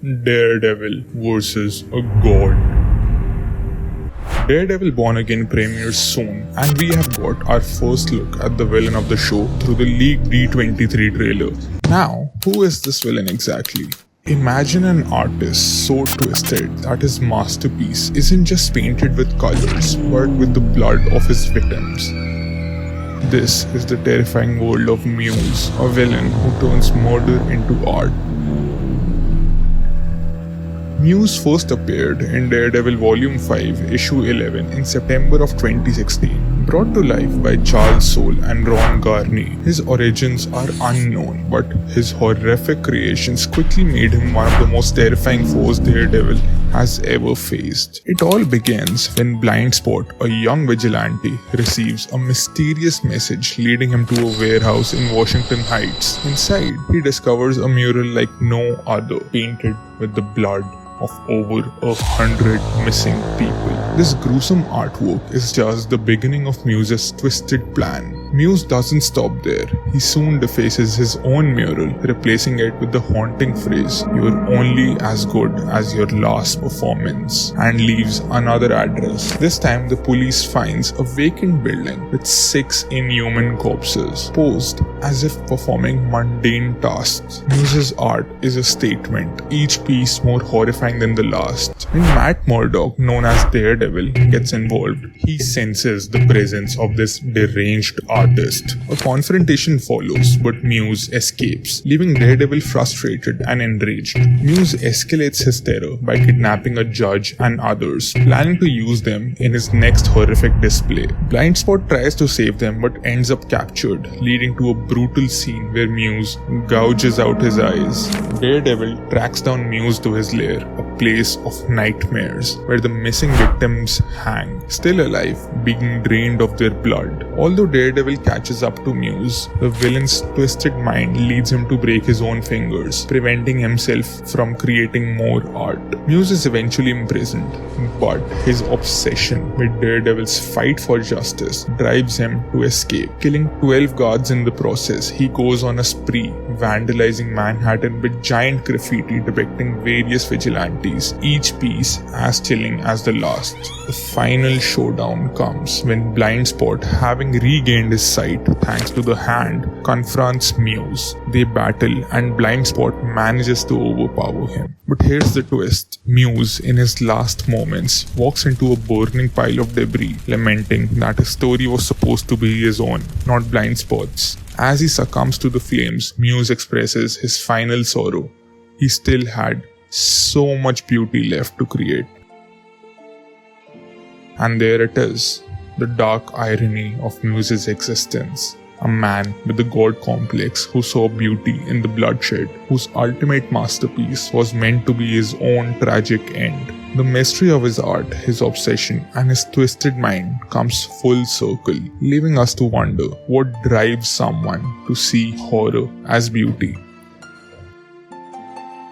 Daredevil versus a god. Daredevil Born Again premieres soon, and we have got our first look at the villain of the show through the League D23 trailer. Now, who is this villain exactly? Imagine an artist so twisted that his masterpiece isn't just painted with colors, but with the blood of his victims. This is the terrifying world of Muse, a villain who turns murder into art. Muse first appeared in Daredevil Volume 5, Issue 11 in September of 2016. Brought to life by Charles Soule and Ron Garney, his origins are unknown, but his horrific creations quickly made him one of the most terrifying foes Daredevil has ever faced. It all begins when Blind Spot, a young vigilante, receives a mysterious message leading him to a warehouse in Washington Heights. Inside, he discovers a mural like no other, painted with the blood of over 100 missing people. This gruesome artwork is just the beginning of Muse's twisted plan. Muse doesn't stop there. He soon defaces his own mural, replacing it with the haunting phrase, "You're only as good as your last performance," and leaves another address. This time the police finds a vacant building with 6 inhuman corpses, posed as if performing mundane tasks. Muse's art is a statement, each piece more horrifying than the last. When Matt Murdock, known as Daredevil, gets involved, he senses the presence of this deranged artist. A confrontation follows, but Muse escapes, leaving Daredevil frustrated and enraged. Muse escalates his terror by kidnapping a judge and others, planning to use them in his next horrific display. Blind Spot tries to save them but ends up captured, leading to a brutal scene where Muse gouges out his eyes. Daredevil tracks down Muse to his lair, a place of nightmares, where the missing victims hang, still alive, being drained of their blood. Although Daredevil catches up to Muse, the villain's twisted mind leads him to break his own fingers, preventing himself from creating more art. Muse is eventually imprisoned, but his obsession with Daredevil's fight for justice drives him to escape. Killing 12 guards in the process, he goes on a spree, vandalizing Manhattan with giant graffiti depicting various vigilantes, each piece as chilling as the last. The final showdown comes when Blind Spot, having regained his sight thanks to the hand, confronts Muse. They battle and Blind Spot manages to overpower him. But here's the twist. Muse, in his last moments, walks into a burning pile of debris, lamenting that his story was supposed to be his own, not Blind Spot's. As he succumbs to the flames, Muse expresses his final sorrow. He still had so much beauty left to create. And there it is, the dark irony of Muse's existence. A man with a god complex who saw beauty in the bloodshed, whose ultimate masterpiece was meant to be his own tragic end. The mystery of his art, his obsession, and his twisted mind comes full circle, leaving us to wonder what drives someone to see horror as beauty.